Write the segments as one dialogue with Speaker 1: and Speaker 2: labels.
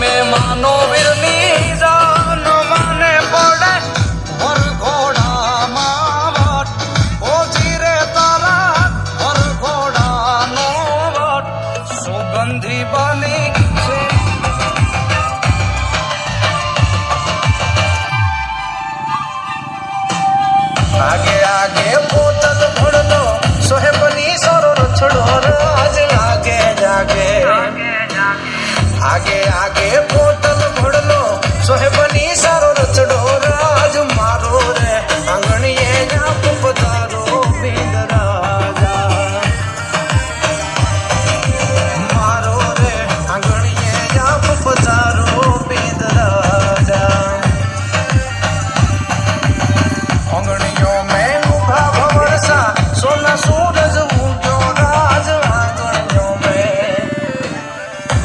Speaker 1: માનો વીરની જાન મને પડે વરઘોડામાં વાટ ઓછી રે તારા વરઘોડાનો વાટ સુગંધી બની છે આગે આગે પોતલ ભણનો સોહેબની સરો રછડો રાજ આગે જાગે आगे आगे पोतल भड़लो सोहेबनी सारो रचड़ो राज मारो रे आंगणिये जाप पधारो बीद राजा मारो रे आंगणिये जाप पधारो बीद राजा आंगणियों में उभा भवरसा सोना सूरज उग्यो राज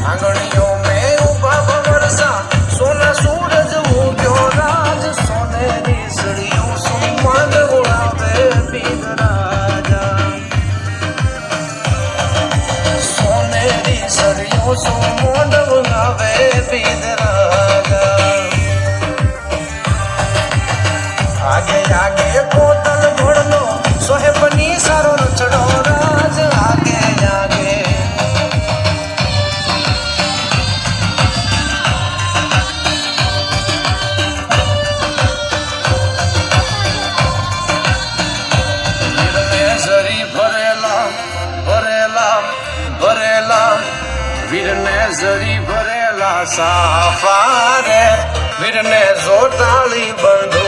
Speaker 1: आंगणियों में उभा भवरसा सोना सूरज उग्यो राज सोनेरी सड़ियों सुमन उड़ावे बीद राजा सोनेरी सड़ियों सुमन उड़ावे बीद राजा आगे आगे पोतल भड़लो सोहेबनी सारो रचड़ो राज आगे आगे વીરને જરી ભરેલા સાફા રે વીરને જોટાળી બંધુ